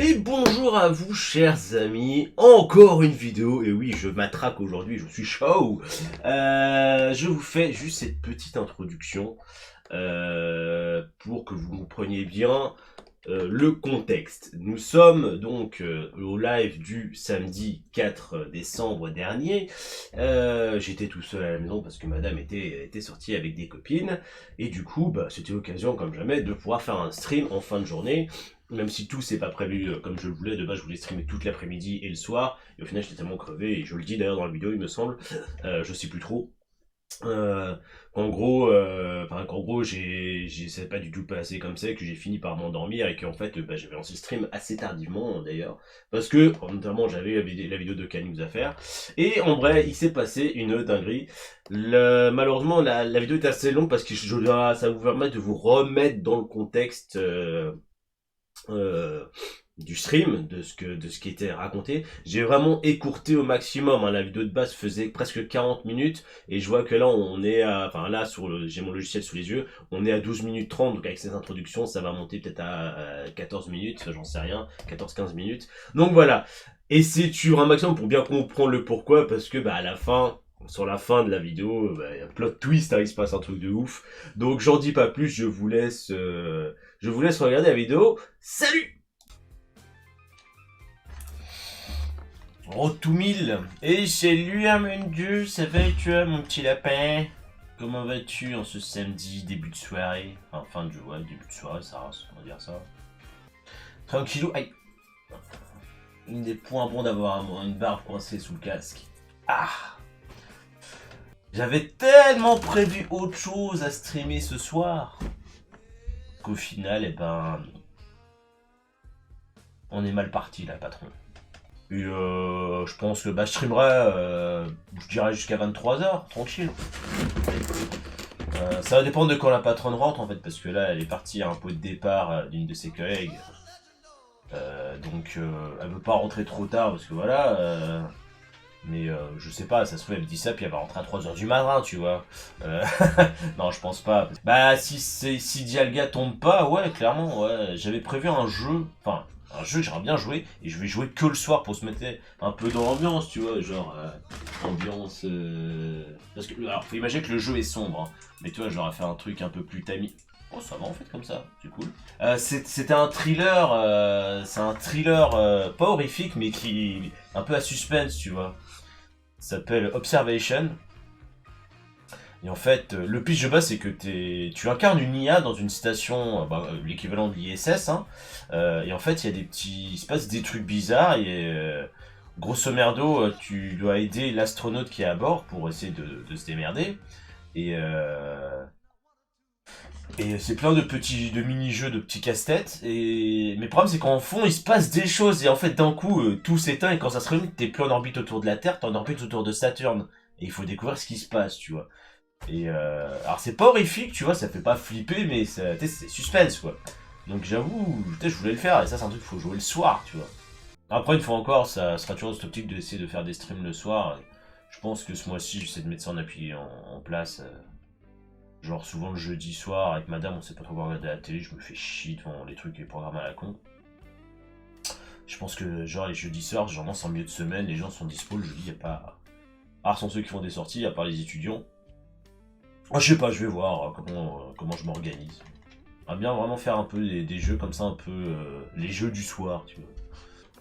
Et bonjour à vous chers amis, encore une vidéo, et oui je m'attraque aujourd'hui, je suis chaud. Je vous fais juste cette petite introduction pour que vous compreniez bien le contexte. Nous sommes donc au live du samedi 4 décembre dernier. J'étais tout seul à la maison parce que madame était sortie avec des copines. Et du coup, bah, c'était l'occasion comme jamais de pouvoir faire un stream en fin de journée. Même si tout c'est pas prévu comme je le voulais, de base je voulais streamer toute l'après-midi et le soir. Et au final j'étais tellement crevé, et je le dis d'ailleurs dans la vidéo il me semble, je sais plus trop. Euh, qu'en gros, c'est pas du tout passé comme ça, que j'ai fini par m'endormir et qu'en fait, bah, j'avais lancé le stream assez tardivement d'ailleurs, parce que notamment j'avais la vidéo de Canux à faire. Et en vrai, il s'est passé une dinguerie. Malheureusement, la vidéo est assez longue parce que ça vous permet de vous remettre dans le contexte. Euh, du stream, de ce qui était raconté. J'ai vraiment écourté au maximum, hein. La vidéo de base faisait presque 40 minutes, et je vois que là, on est à, enfin là, j'ai mon logiciel sous les yeux, on est à 12 minutes 30, donc avec ces introductions, ça va monter peut-être à 14 minutes, j'en sais rien, 14-15 minutes. Donc voilà. Et c'est sur un maximum pour bien comprendre le pourquoi, parce que, bah, à la fin, sur la fin de la vidéo, bah, y a un plot twist, hein, il se passe un truc de ouf. Donc j'en dis pas plus, je vous laisse regarder la vidéo. Salut! Oh tout mille. Et c'est lui, hein, mon dieu, ça va et toi, mon petit lapin? Comment vas-tu en ce samedi, début de soirée? Enfin, fin de journée, début de soirée, ça, on va dire ça. Tranquillou, aïe. Il n'est point bon d'avoir une barbe coincée sous le casque. Ah! J'avais tellement prévu autre chose à streamer ce soir qu'au final, eh ben, on est mal parti là, patron. Et je pense que bah, je streamerai, je dirais jusqu'à 23h, tranquille. Ça va dépendre de quand la patronne rentre en fait, parce que là elle est partie à un pot de départ d'une de ses collègues. Donc elle veut pas rentrer trop tard parce que voilà. Mais je sais pas, ça se trouve elle me dit ça puis elle va rentrer à 3h du matin, tu vois. Euh, non, je pense pas. Bah si Dialga tombe pas, ouais, clairement, ouais. J'avais prévu un jeu, enfin un jeu que j'aimerais bien jouer, et je vais jouer que le soir pour se mettre un peu dans l'ambiance, tu vois, genre ambiance. Parce que alors faut imaginer que le jeu est sombre, hein, mais tu vois, j'aurais fait un truc un peu plus tamis. Oh, ça va en fait comme ça, c'est cool. C'était un thriller, c'est un thriller pas horrifique, mais qui un peu à suspense, tu vois. Ça s'appelle Observation. Et en fait, le pitch de base, c'est que tu incarnes une IA dans une station, l'équivalent de l'ISS, hein. Et en fait, il se passe des trucs bizarres, et grosso merdo, tu dois aider l'astronaute qui est à bord pour essayer de se démerder. Et, c'est plein de mini-jeux, de petits casse-têtes. Mais le problème, c'est qu'en fond, il se passe des choses. Et en fait, d'un coup, tout s'éteint. Et quand ça se réunit, t'es plus en orbite autour de la Terre, t'es en orbite autour de Saturne. Et il faut découvrir ce qui se passe, tu vois. Et alors, c'est pas horrifique, tu vois, ça fait pas flipper, mais c'est suspense, quoi. Donc j'avoue, je voulais le faire. Et ça, c'est un truc qu'il faut jouer le soir, tu vois. Après, une fois encore, ça sera toujours cette optique d'essayer de faire des streams le soir. Je pense que ce mois-ci, j'essaie de mettre ça en appui en place. Genre souvent le jeudi soir avec madame on sait pas trop quoi regarder à la télé, je me fais chier devant les trucs et les programmes à la con. Je pense que genre les jeudis soirs, généralement c'est en milieu de semaine, les gens sont dispo, le jeudi y a pas... Rares sont ceux qui font des sorties, à part les étudiants. Ah, je sais pas, je vais voir comment je m'organise. J'aimerais bien vraiment faire un peu des jeux comme ça, un peu les jeux du soir, tu vois.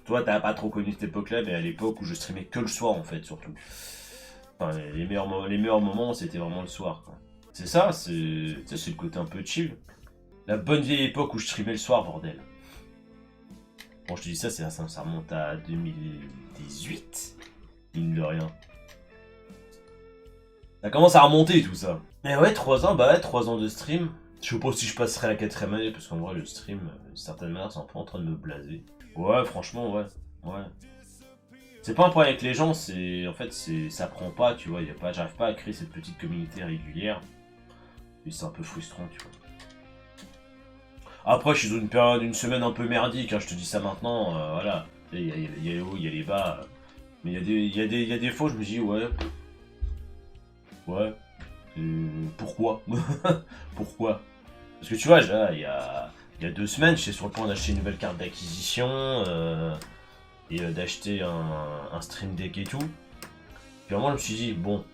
Toi t'as pas trop connu cette époque-là, mais à l'époque où je streamais que le soir en fait, surtout. Enfin, les meilleurs moments c'était vraiment le soir, quoi. C'est ça, c'est le côté un peu chill. La bonne vieille époque où je streamais le soir, bordel. Bon, je te dis ça, ça remonte à 2018, mine de rien. Ça commence à remonter tout ça. Et ouais, 3 ans, bah ouais, 3 ans de stream. Je sais pas si je passerai la 4ème année, parce qu'en vrai, le stream, d'une certaine manière, c'est un peu en train de me blaser. Ouais, franchement, ouais. Ouais. C'est pas un problème avec les gens, c'est. En fait, ça prend pas, tu vois. J'arrive pas à créer cette petite communauté régulière. Et c'est un peu frustrant, tu vois. Après, je suis dans une période, une semaine un peu merdique, hein, je te dis ça maintenant, voilà. Il y a les hauts, il y a les bas. Mais il y a des fois, je me dis, ouais. Ouais. Pourquoi? Pourquoi? Parce que tu vois, là, il y a. il y a 2 semaines, j'étais sur le point d'acheter une nouvelle carte d'acquisition et d'acheter un Stream Deck et tout. Puis à un moment, je me suis dit, bon,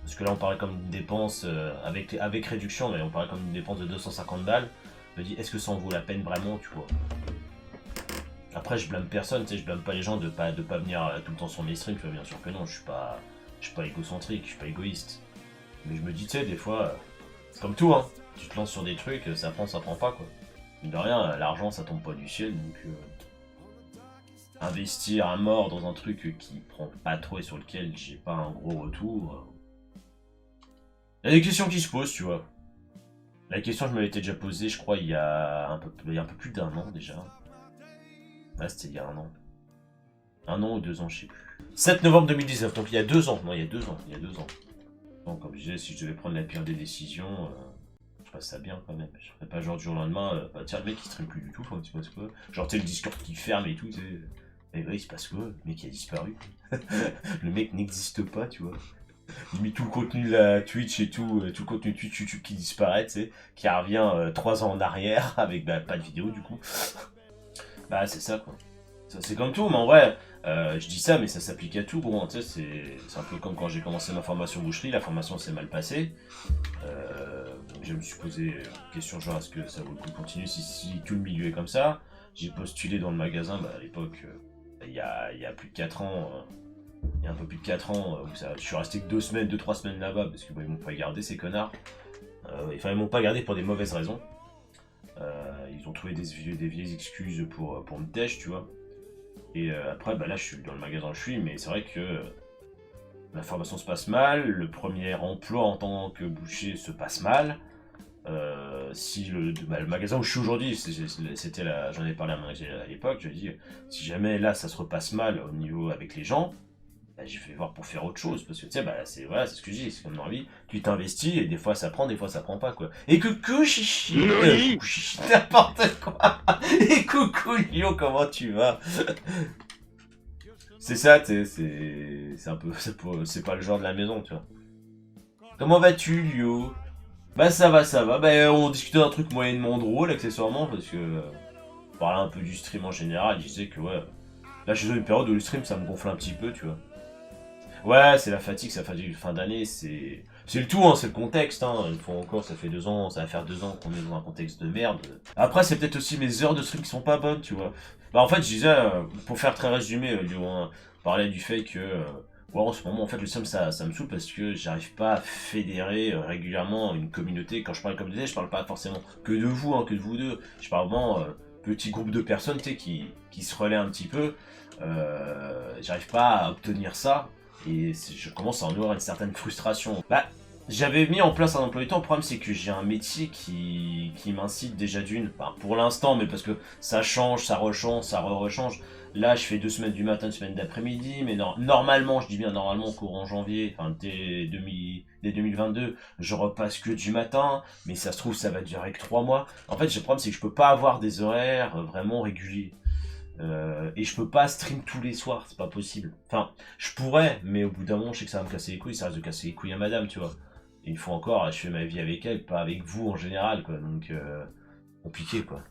parce que là on paraît comme une dépense avec réduction, mais on paraît comme une dépense de 250 balles. Je me dis, est-ce que ça en vaut la peine vraiment, tu vois? Après, je blâme personne, tu sais, je blâme pas les gens de pas venir tout le temps sur mes streams, tu vois, bien sûr que non, je suis pas égocentrique, je suis pas égoïste. Mais je me dis, tu sais, des fois, c'est comme tout, hein, tu te lances sur des trucs, ça prend pas, quoi. De rien, l'argent ça tombe pas du ciel, donc investir à mort dans un truc qui prend pas trop et sur lequel j'ai pas un gros retour. Il y a des questions qui se posent, tu vois. La question je me l'étais déjà posée, je crois, il y a un peu plus d'1 an déjà. Ouais, c'était il y a 1 an. 1 an ou 2 ans, je sais plus. 7 novembre 2019, donc il y a 2 ans. Non, il y a 2 ans. Donc, comme je disais, si je devais prendre la pire des décisions, je passe ça bien quand même. Je ferais pas genre du jour au lendemain, bah tiens, le mec il stream plus du tout, il se passe quoi? Genre, tu sais, le Discord qui ferme et tout, tu sais. Et ouais, il se passe quoi? Le mec a disparu. Le mec n'existe pas, tu vois. Limite tout le contenu de la Twitch et tout le contenu Twitch, YouTube qui disparaît, tu sais, qui revient 3 ans en arrière avec pas de vidéo du coup. Bah c'est ça quoi. C'est comme tout, mais en vrai, je dis ça, mais ça s'applique à tout, gros. Tu sais, c'est un peu comme quand j'ai commencé ma formation boucherie, la formation s'est mal passée. Je me suis posé une question genre, est-ce que ça vaut le coup de continuer si tout le milieu est comme ça? J'ai postulé dans le magasin, bah, à l'époque, il y a plus de 4 ans, il y a un peu plus de 4 ans, où je suis resté que 2 3 semaines là-bas, parce que bah, ils m'ont pas gardé ces connards. Enfin, ils m'ont pas gardé pour des mauvaises raisons. Ils ont trouvé des vieilles excuses pour me têche, tu vois. Et après, bah là, je suis dans le magasin où je suis, mais c'est vrai que la formation se passe mal, le premier emploi en tant que boucher se passe mal. Si le magasin où je suis aujourd'hui, c'était j'en ai parlé à l'époque, je dis, si jamais là ça se repasse mal au niveau avec les gens, bah, je vais voir pour faire autre chose, parce que tu sais, bah, c'est ce que je dis, c'est comme dans la vie, tu t'investis et des fois ça prend, des fois ça prend pas quoi. Et coucou chichi, chichi, n'importe quoi. Et coucou Lio, comment tu vas? C'est ça, tu sais, c'est un peu, c'est pas le genre de la maison, tu vois. Comment vas-tu Lio? Bah ça va, bah on discutait d'un truc moyennement drôle accessoirement, parce que on parlait un peu du stream en général, il disait que ouais, là je suis dans une période où le stream ça me gonfle un petit peu, tu vois. Ouais, c'est la fatigue, ça fatigue fin d'année, c'est le tout, hein, c'est le contexte, hein. Une fois encore, ça fait 2 ans, ça va faire 2 ans qu'on est dans un contexte de merde. Après, c'est peut-être aussi mes heures de stream qui sont pas bonnes, tu vois. Bah en fait, je disais, pour faire très résumé, on parlait du fait que, ouais, en ce moment, en fait, le stream, ça me saoule parce que j'arrive pas à fédérer régulièrement une communauté. Quand je parle de communauté, je parle pas forcément que de vous, hein, que de vous deux. Je parle vraiment petit groupe de personnes, tu sais, qui se relaient un petit peu. J'arrive pas à obtenir ça. Et je commence à en avoir une certaine frustration. Bah, j'avais mis en place un emploi du temps, le problème c'est que j'ai un métier qui m'incite déjà d'une, enfin, pour l'instant, mais parce que ça change, ça rechange, ça rechange. Là, je fais 2 semaines du matin, 1 semaine d'après-midi, mais normalement, je dis bien normalement, courant janvier, enfin dès 2022, je repasse que du matin, mais ça se trouve, ça va durer que 3 mois. En fait, le problème c'est que je peux pas avoir des horaires vraiment réguliers. Et je peux pas stream tous les soirs, c'est pas possible. Enfin, je pourrais, mais au bout d'un moment, je sais que ça va me casser les couilles, ça risque de casser les couilles à madame, tu vois. Et une fois encore, je fais ma vie avec elle, pas avec vous en général, quoi. Donc, compliqué, quoi.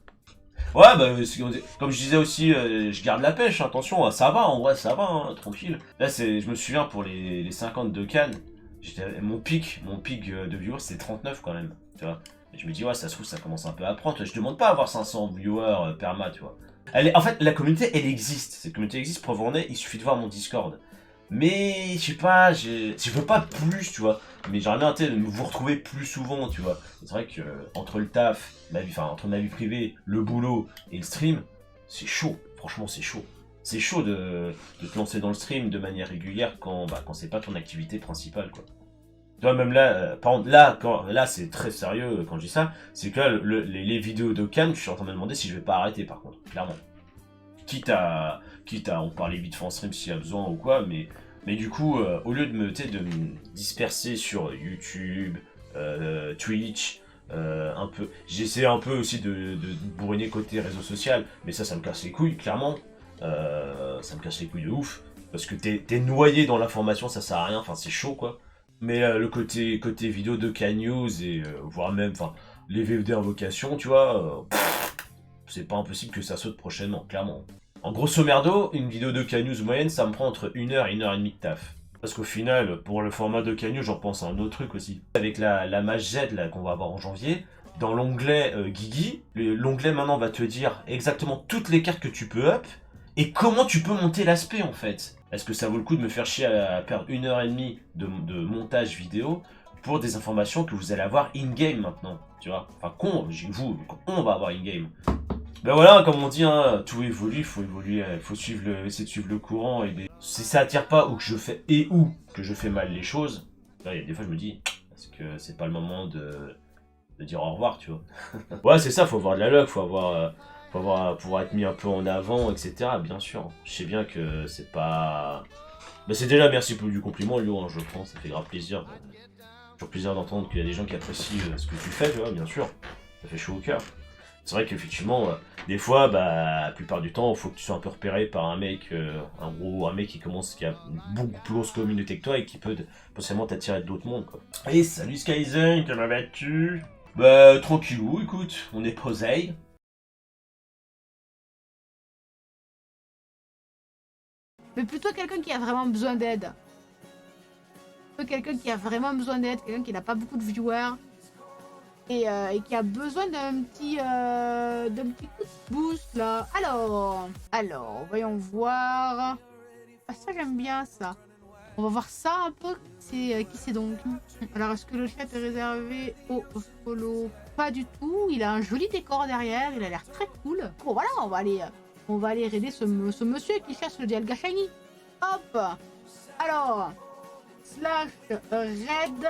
Ouais, bah, comme je disais aussi, je garde la pêche, hein, attention, hein, ça va, en vrai, ça va, hein, tranquille. Là, je me souviens, pour les 52 Cannes, mon pic de viewers, c'est 39 quand même, tu vois. Et je me dis, ouais, ça se trouve, ça commence un peu à prendre. Je demande pas à avoir 500 viewers perma, tu vois. En fait, la communauté, elle existe. Cette communauté existe, preuve en est, il suffit de voir mon Discord. Mais, je sais pas, je veux pas plus, tu vois. Mais j'aimerais bien, vous retrouver plus souvent, tu vois. C'est vrai que, entre le taf, entre ma vie privée, le boulot et le stream, c'est chaud. Franchement, c'est chaud. C'est chaud de te lancer dans le stream de manière régulière quand c'est pas ton activité principale, quoi. Tu vois, même là, par contre, là c'est très sérieux quand je dis ça, c'est que là, les vidéos de Cannes, je suis en train de me demander si je vais pas arrêter par contre, clairement. Quitte à en parler vite fait en stream s'il y a besoin ou quoi, mais du coup, au lieu de me disperser sur YouTube, Twitch, un peu, j'essaie un peu aussi de bourriner côté réseau social, mais ça me casse les couilles, clairement. Ça me casse les couilles de ouf, parce que t'es noyé dans l'information, ça sert à rien, enfin c'est chaud quoi. Mais le côté vidéo de K-News et voire même les VOD invocation, tu vois, c'est pas impossible que ça saute prochainement, clairement. En grosso merdo, une vidéo de K-News moyenne, ça me prend entre 1 heure et 1 heure et demie de taf. Parce qu'au final, pour le format de K-News, j'en pense à un autre truc aussi. Avec la Mage Z là qu'on va avoir en janvier, dans l'onglet Guigui, l'onglet maintenant va te dire exactement toutes les cartes que tu peux up, et comment tu peux monter l'aspect en fait. Est-ce que ça vaut le coup de me faire chier à perdre 1 heure et demie de montage vidéo pour des informations que vous allez avoir in-game maintenant, tu vois? Enfin, on va avoir in-game. Ben voilà, comme on dit, hein, tout évolue, il faut évoluer, il faut essayer de suivre le courant. Si ça attire pas, ou que je fais mal les choses, là, il y a des fois je me dis, est-ce que c'est pas le moment de dire au revoir, tu vois? Ouais, c'est ça, faut avoir de la luck, faut pouvoir être mis un peu en avant, etc. Bien sûr, je sais bien que c'est pas... Ben c'est déjà merci pour du compliment, Lio, hein, je prends, ça fait grave plaisir. Toujours plaisir d'entendre qu'il y a des gens qui apprécient ce que tu fais, tu vois, bien sûr. Ça fait chaud au cœur. C'est vrai qu'effectivement, des fois, bah, la plupart du temps, il faut que tu sois un peu repéré par un mec, un mec qui a une beaucoup plus grosse communauté que toi et qui peut potentiellement t'attirer d'autres mondes, quoi. Et salut Skyzen, comment vas-tu? Bah, tranquillou, écoute, on est posé. Mais plutôt quelqu'un qui a vraiment besoin d'aide. Quelqu'un qui a vraiment besoin d'aide, quelqu'un qui n'a pas beaucoup de viewers. Et qui a besoin d'un petit coup de boost là. Alors, voyons voir. Ah, ça j'aime bien ça. On va voir ça un peu. Qui c'est donc? Alors, est-ce que le chat est réservé au follow? Pas du tout. Il a un joli décor derrière. Il a l'air très cool. Bon voilà, on va aller aider ce monsieur qui cherche le Dialga Shiny. Hop. Alors, slash red.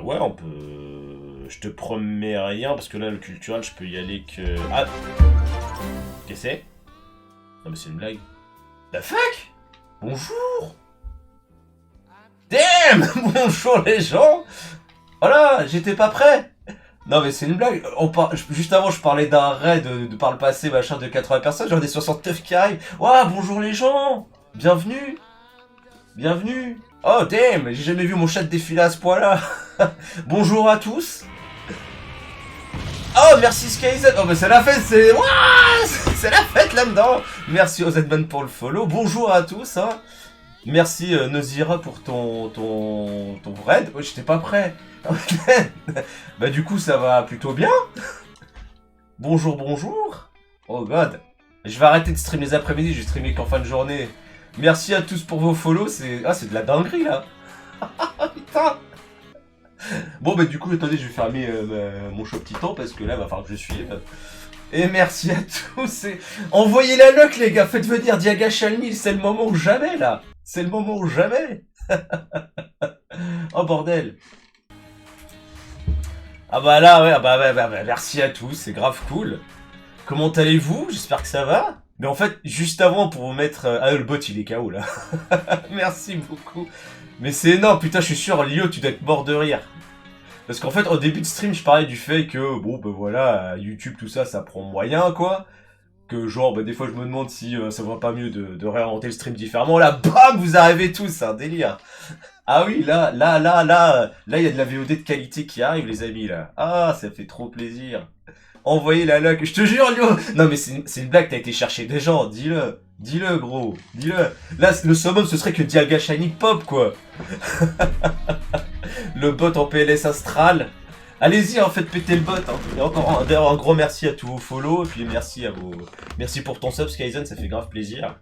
Ouais, on peut... Je te promets rien, parce que là, le culturel, je peux y aller que... Ah! Qu'est-ce que c'est? Non mais c'est une blague. The fuck? Bonjour! Damn! Bonjour les gens! Voilà, j'étais pas prêt! Non mais c'est une blague. Juste avant, je parlais d'un raid de par le passé, machin, de 80 personnes, j'en ai 69 qui arrivent. Ouah, bonjour les gens! Bienvenue! Bienvenue! Oh damn! J'ai jamais vu mon chat défiler à ce point-là! Bonjour à tous! Oh, merci SkyZ! Oh, mais c'est la fête, c'est la fête là-dedans! Merci aux Zedman pour le follow. Bonjour à tous, hein! Merci Nozira pour ton raid. Oh, j'étais pas prêt. Bah, du coup, ça va plutôt bien. Bonjour, bonjour. Oh god. Je vais arrêter de streamer les après-midi, je vais streamer qu'en fin de journée. Merci à tous pour vos follow, c'est de la dinguerie là. Putain. Bon bah du coup attendez, je vais fermer mon show petit temps parce que là va falloir que je suive. Et merci à tous et... Envoyez la luck les gars, faites venir Dialga Shiny, c'est le moment ou jamais là. C'est le moment ou jamais. Oh bordel. Ah bah là ouais, bah, merci à tous, c'est grave cool. Comment allez-vous? J'espère que ça va. Mais en fait, juste avant pour vous mettre... Ah le bot il est KO là. Merci beaucoup. Mais c'est énorme, putain je suis sûr Lio tu dois être mort de rire. Parce qu'en fait, au début de stream, je parlais du fait que, bon, ben voilà, YouTube, tout ça, ça prend moyen, quoi. Que genre, ben des fois, je me demande si ça va pas mieux de réinventer le stream différemment. Là, bam, vous arrivez tous, c'est un délire. Ah oui, là, il y a de la VOD de qualité qui arrive, les amis, là. Ah, ça fait trop plaisir. Envoyez la luck. Je te jure, Lio. Non, mais c'est une blague, t'as été chercher des gens, dis-le. Dis-le, gros. Dis-le. Là, le summum, ce serait que Dialga Shiny pop, quoi. Le bot en PLS astral. Allez-y, en fait, pétez le bot. Hein. Et encore, d'ailleurs, un gros merci à tous vos follow. Et puis merci pour ton sub, Skyzen, ça fait grave plaisir.